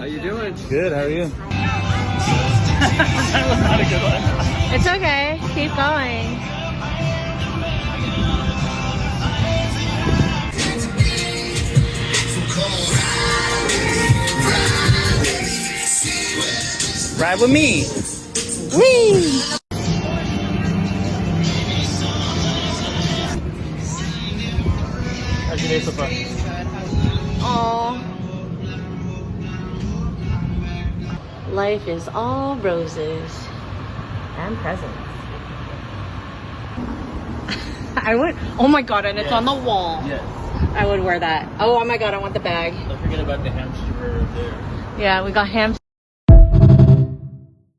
you doing? Good, how are you? That was not a good one. It's okay. Keep going. Ride with me. Whee! How's your day so far? Aww. Life is all roses and presents. I would. Oh my god, and it's on the wall. Yes. I would wear that. Oh my god, I want the bag. Don't forget about the hamster there. Yeah, we got hamster.